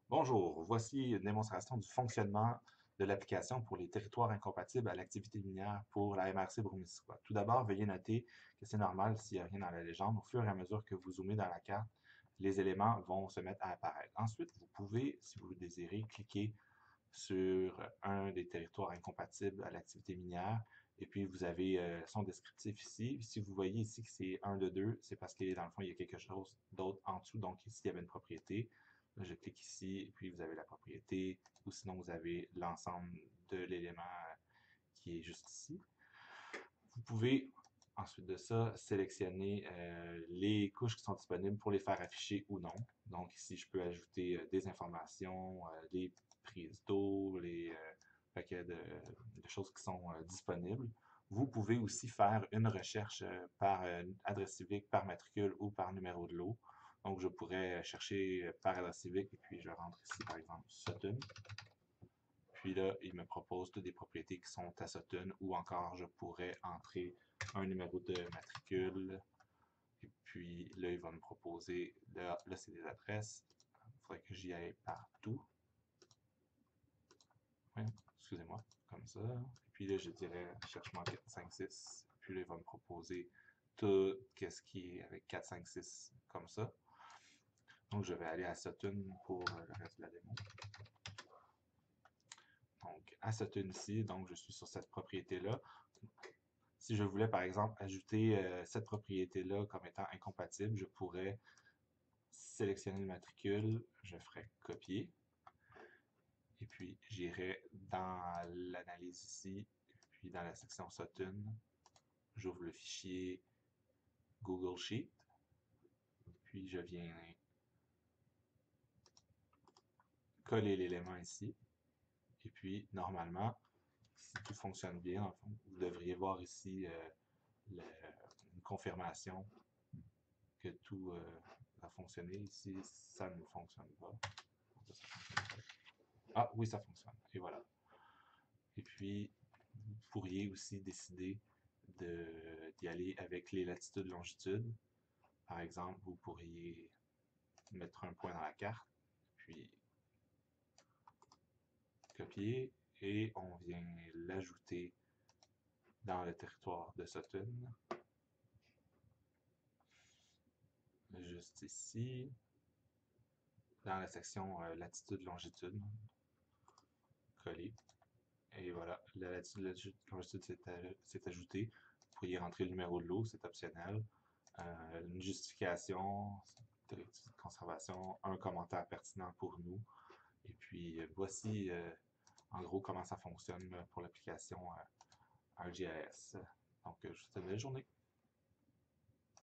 Bonjour, voici une démonstration du fonctionnement de l'application pour les territoires incompatibles à l'activité minière pour la MRC Brumisquois. Tout d'abord, veuillez noter que c'est normal s'il n'y a rien dans la légende. Au fur et à mesure que vous zoomez dans la carte, les éléments vont se mettre à apparaître. Ensuite, vous pouvez, si vous le désirez, cliquer sur un des territoires incompatibles à l'activité minière. Et puis, vous avez son descriptif ici. Si vous voyez ici que c'est un de deux, c'est parce que dans le fond, il y a quelque chose d'autre en dessous. Donc, ici, il y avait une propriété. Là, je clique ici, et puis vous avez la propriété, ou sinon vous avez l'ensemble de l'élément qui est juste ici. Vous pouvez, ensuite de ça, sélectionner les couches qui sont disponibles pour les faire afficher ou non. Donc ici, je peux ajouter des informations, les prises d'eau, les paquets de choses qui sont disponibles. Vous pouvez aussi faire une recherche par adresse civique, par matricule ou par numéro de lot. Donc, je pourrais chercher par adresse civique et puis je rentre ici, par exemple, Sutton. Puis là, il me propose toutes des propriétés qui sont à Sutton ou encore je pourrais entrer un numéro de matricule. Et puis là, il va me proposer, là c'est des adresses. Il faudrait que j'y aille partout. Oui, excusez-moi, comme ça. Et puis là, je dirais cherchement 4, 5, 6. Puis là, il va me proposer tout ce qui est avec 4, 5, 6 comme ça. Donc, je vais aller à Sutton pour le reste de la démo. Donc, à Sutton ici, donc je suis sur cette propriété-là. Si je voulais, par exemple, ajouter cette propriété-là comme étant incompatible, je pourrais sélectionner le matricule, je ferais copier, et puis j'irai dans l'analyse ici, puis dans la section Sutton, j'ouvre le fichier Google Sheet, puis je viens coller l'élément ici, et puis normalement, si tout fonctionne bien, dans le fond, vous devriez voir ici le, une confirmation que tout a fonctionné. Ici, ça ne fonctionne pas. Ah oui, ça fonctionne. Et voilà. Et puis, vous pourriez aussi décider d'y aller avec les latitudes-longitudes. Par exemple, vous pourriez mettre un point dans la carte, puis copier, et on vient l'ajouter dans le territoire de Sutton. Juste ici, dans la section latitude-longitude, coller. Et voilà, la latitude-longitude s'est ajoutée. Vous pourriez rentrer le numéro de l'eau, c'est optionnel. Une justification, directive de conservation, un commentaire pertinent pour nous. Et puis, voici en gros comment ça fonctionne pour l'application ArcGIS. Donc, je vous souhaite une belle journée.